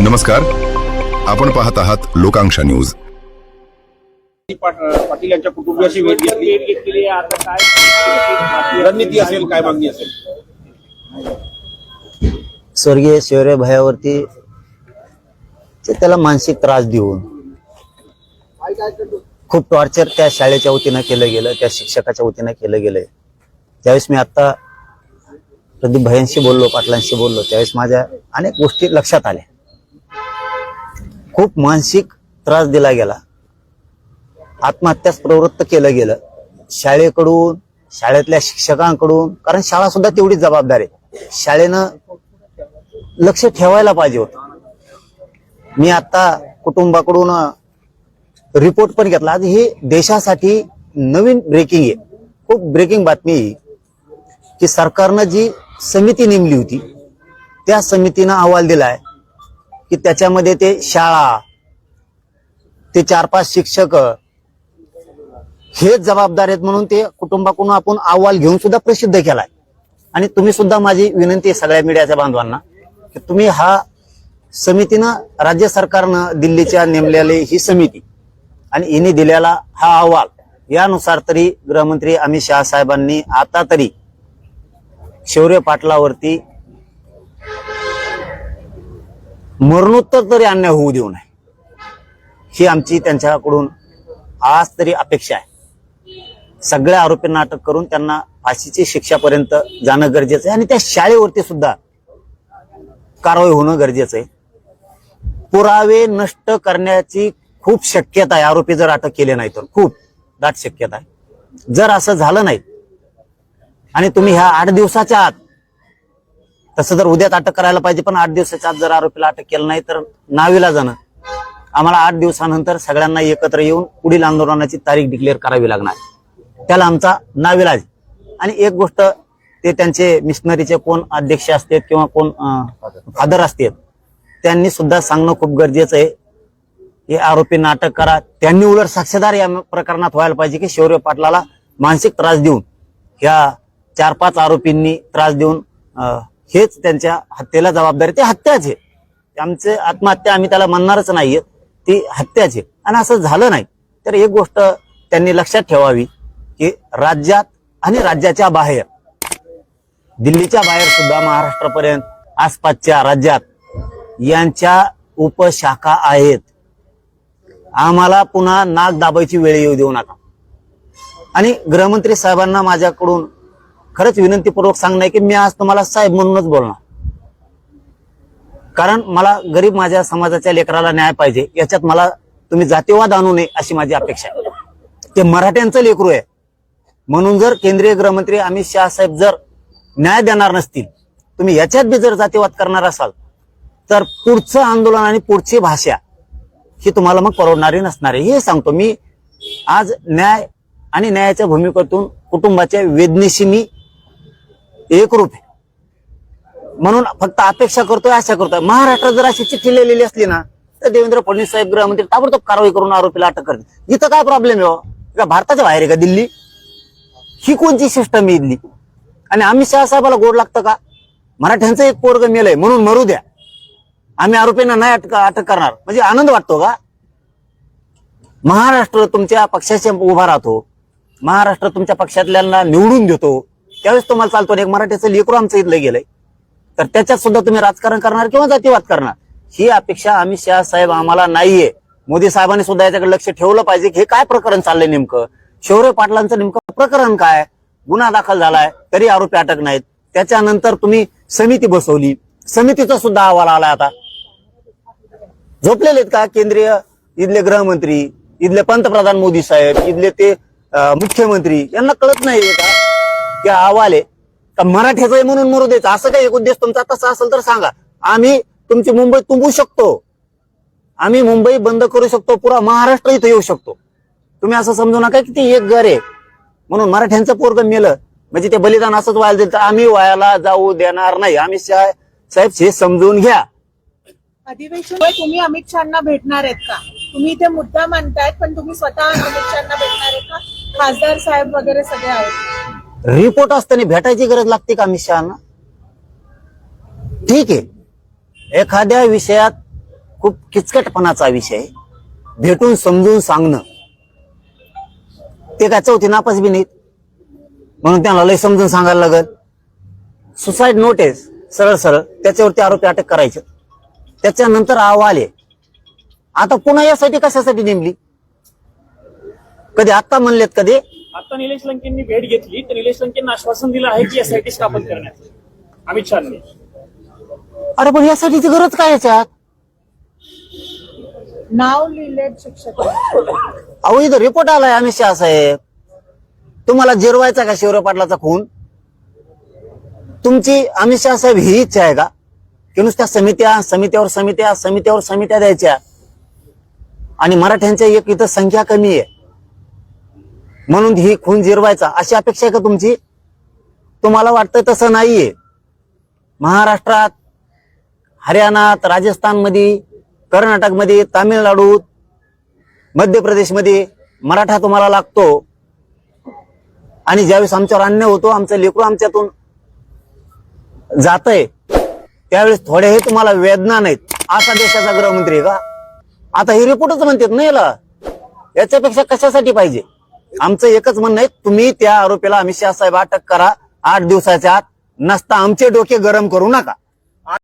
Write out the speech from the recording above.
नमस्कार, आपण पाहत आहात लोकांक्षा न्यूज. पाटील यांच्या कुटुंबियाची भेट घेतली. आता काय रणनीती असेल, काय मागणी असेल? स्वर्गीय शिवराय भयावरती त्याला मानसिक त्रास देऊन खूप टॉर्चर त्या शाळेच्या वतीनं केलं गेलं, त्या शिक्षकाच्या वतीनं केलं गेलंय. त्यावेळेस मी आता प्रदीप भाईंशी बोललो, पाटलांशी बोललो, त्यावेळेस माझ्या अनेक गोष्टी लक्षात आल्या. खूप मानसिक त्रास दिला गेला, आत्महत्यास प्रवृत्त केलं गेलं शाळेकडून, शाळेतल्या शिक्षकांकडून. कारण शाळा सुद्धा तेवढीच जबाबदार आहे, शाळेनं लक्ष ठेवायला पाहिजे होतं. मी आता कुटुंबाकडून रिपोर्ट पण घेतला. आज ही देशासाठी नवीन ब्रेकिंग आहे, खूप ब्रेकिंग बातमी आहे की सरकारनं जी समिती नेमली होती त्या समितीनं अहवाल दिलाय की त्याच्यामध्ये ते शाळा, ते 4-5 शिक्षक हेच जबाबदार आहेत म्हणून ते कुटुंबाकडून आपण अहवाल घेऊन सुद्धा प्रसिद्ध केलाय. आणि तुम्ही सुद्धा, माझी विनंती आहे सगळ्या मीडियाच्या बांधवांना की तुम्ही हा समितीनं, राज्य सरकारनं दिल्लीच्या नेमलेली ही समिती आणि हिने दिलेला हा अहवाल, यानुसार तरी गृहमंत्री अमित शहा साहेबांनी आता तरी शौर्य पाटलावरती मरणोत्तर तरी अन्याय होऊ देऊ नये, ही आमची त्यांच्याकडून आज तरी अपेक्षा आहे. सगळ्या आरोपींना अटक करून त्यांना फाशीची शिक्षापर्यंत जाणं गरजेचं आहे आणि त्या शाळेवरती सुद्धा कारवाई होणं गरजेचं आहे. पुरावे नष्ट करण्याची खूप शक्यता आहे, आरोपी जर अटक केले नाही तर खूप दाट शक्यता आहे. जर असं झालं नाही आणि तुम्ही ह्या 8 दिवसाच्या आत, तसं जर उद्याच अटक करायला पाहिजे, पण 8 दिवसाच्या आत जर आरोपीला अटक केलं नाही तर नाविलाजानं आम्हाला 8 दिवसानंतर सगळ्यांना एकत्र येऊन पुढील आंदोलनाची तारीख डिक्लेअर करावी लागणार. त्याला आमचा नाविलाज. आणि एक गोष्ट, ते त्यांचे मिशनरीचे कोण अध्यक्ष असतात किंवा कोण फादर असतात, त्यांनी सुद्धा सांगणं खूप गरजेचं आहे. हे आरोपींना अटक करा. त्यांनी उलट साक्षीदार या प्रकरणात व्हायला पाहिजे की शौर्य पाटलाला मानसिक त्रास देऊन, ह्या 4-5 आरोपींनी त्रास देऊन हेच त्यांच्या हत्येला जबाबदारी. ते हत्याच आहे, आमचे आत्महत्या आम्ही त्याला म्हणणारच नाहीये, ती हत्याच आहे. आणि असं झालं नाही तर एक गोष्ट त्यांनी लक्षात ठेवावी की राज्यात आणि राज्याच्या बाहेर, दिल्लीच्या बाहेर सुद्धा महाराष्ट्रापर्यंत आसपासच्या राज्यात यांच्या उपशाखा आहेत. आम्हाला पुन्हा नाक दाबायची वेळ येऊ देऊ नका. आणि गृहमंत्री साहेबांना माझ्याकडून खरंच विनंतीपूर्वक सांगणं आहे की मी आज तुम्हाला साहेब म्हणूनच बोलणार, कारण मला गरीब माझ्या समाजाच्या लेकराला न्याय पाहिजे. याच्यात मला तुम्ही जातीवाद आणू नये अशी माझी अपेक्षा आहे. ते मराठ्यांचं लेकरू आहे म्हणून जर केंद्रीय गृहमंत्री अमित शहा साहेब जर न्याय देणार नसतील, तुम्ही याच्यात बी जर जातीवाद करणार असाल तर पुढचं आंदोलन आणि पुढची भाषा ही तुम्हाला मग परवडणारी नसणार आहे. हे सांगतो मी. आज न्याय आणि न्यायाच्या भूमिकेतून कुटुंबाच्या वेदनेशी मी एकरूप आहे, म्हणून फक्त अपेक्षा करतोय, आशा करतोय. महाराष्ट्रात जर अशी चिठ्ठी लिहिलेली असली ना तर देवेंद्र फडणवीस साहेब गृहमंत्री ताबडतोब कारवाई करून आरोपीला अटक करते. इथं काय प्रॉब्लेम आहे? का भारताच्या बाहेर आहे का दिल्ली? ही कोणची सिस्टम आहे इथली? आणि अमित शहा साहेबाला गोड लागतं का? मराठ्यांचं एक पोरग मेलंय म्हणून मरू द्या, आम्ही आरोपींना नाही अटक करणार, म्हणजे आनंद वाटतो का? महाराष्ट्र तुमच्या पक्षाशी उभा राहतो, महाराष्ट्र तुमच्या पक्षातल्यांना निवडून देतो, त्यावेळेस तुम्हाला चालतो. एक मराठ्याचं लेकरू आमचं इथलं गेलंय तर त्याच्यात सुद्धा तुम्ही राजकारण करणार किंवा जातीवाद करणार, ही अपेक्षा अमित शहा साहेब आम्हाला नाहीये. मोदी साहेबांनी सुद्धा याच्याकडे लक्ष ठेवलं पाहिजे की हे काय प्रकरण चाललंय नेमकं. शौर्य पाटलांचं नेमकं प्रकरण काय? गुन्हा दाखल झालाय तरी आरोपी अटक नाहीत. त्याच्यानंतर तुम्ही समिती बसवली, समितीचा सुद्धा अहवाल आलाय. आता झोपलेले आहेत का केंद्रीय इथले गृहमंत्री, इथले पंतप्रधान मोदी साहेब, इथले ते मुख्यमंत्री? यांना कळत नाहीये का त्या अहवाल आहे का मराठ्याचं आहे म्हणून मरू द्यायचं? असं काही एक उद्देश तुमचा तसा असेल तर सांगा. आम्ही तुमची मुंबई तुंबू शकतो, आम्ही मुंबई बंद करू शकतो, पुरा महाराष्ट्र इथं येऊ शकतो. तुम्ही असं समजू नका की ते एक घर आहे म्हणून मराठ्यांचं पोरग मेलं म्हणजे ते बलिदान असंच व्हायला देईल, तर आम्ही व्हायला जाऊ देणार नाही. अमित शहा साहेब हे समजून घ्या. अधिवेशन तुम्ही अमित शहाना भेटणार आहेत का? तुम्ही इथे मुद्दा मांडतायत पण तुम्ही स्वतः अमित शहाना भेटणार आहेत का? खासदार साहेब वगैरे सगळे आहेत. रिपोर्ट असताना भेटायची गरज लागते का अमित शहाना? ठीक आहे, एखाद्या विषयात खूप किचकटपणाचा विषय आहे. भेटून समजून सांगणं ते काय चौथी नापास बी नाहीत, म्हणून त्यांना लय समजून सांगायला लागल. सुसाईड नोटीस सरळ सरळ त्याच्यावरती आरोपी अटक करायचे, त्याच्यानंतर अहवाल आहे. आता पुन्हा यासाठी कशासाठी नेमली? कधी आत्ता म्हणलेत, कधी आता निलेश लंकेंनी भेट घेतली तर निलेश लंकेंना आश्वासन दिलं आहे की एसआयटी स्थापन करण्यात अमित शहानी. अरे पण यासाठीची गरज काय याच्यात? नाव लिहिलेत शिक्षक. अहो इथं रिपोर्ट आलाय अमित शहा साहेब. तुम्हाला जिरवायचा का शिवराय पाटलाचा खून? तुमची अमित शहा साहेब ही इच्छा आहे का की नुसत्या समित्यावर समित्या द्यायच्या आणि मराठ्यांच्या एक इथं संख्या कमी आहे म्हणून ही खून जिरवायचा अशी अपेक्षा आहे का तुमची? तुम्हाला वाटतं तसं नाहीये. महाराष्ट्रात, हरियाणात, राजस्थानमध्ये, कर्नाटकमध्ये, तामिळनाडूत, मध्य प्रदेशमध्ये मराठा तुम्हाला लागतो आणि ज्यावेळेस आमच्यावर अन्याय होतो, आमचं लेकरू आमच्यातून जातंय त्यावेळेस थोडेही तुम्हाला वेदना नाहीत. असा देशाचा गृहमंत्री आहे का? आता हे रिपोर्टच म्हणतात नाही याला, याच्यापेक्षा कशासाठी पाहिजे? आमचं एकच म्हणणं आहे, तुम्ही त्या आरोपीला अमित शहा साहेब अटक करा 8 दिवसाच्या आत, नसता आमचे डोके गरम करू नका.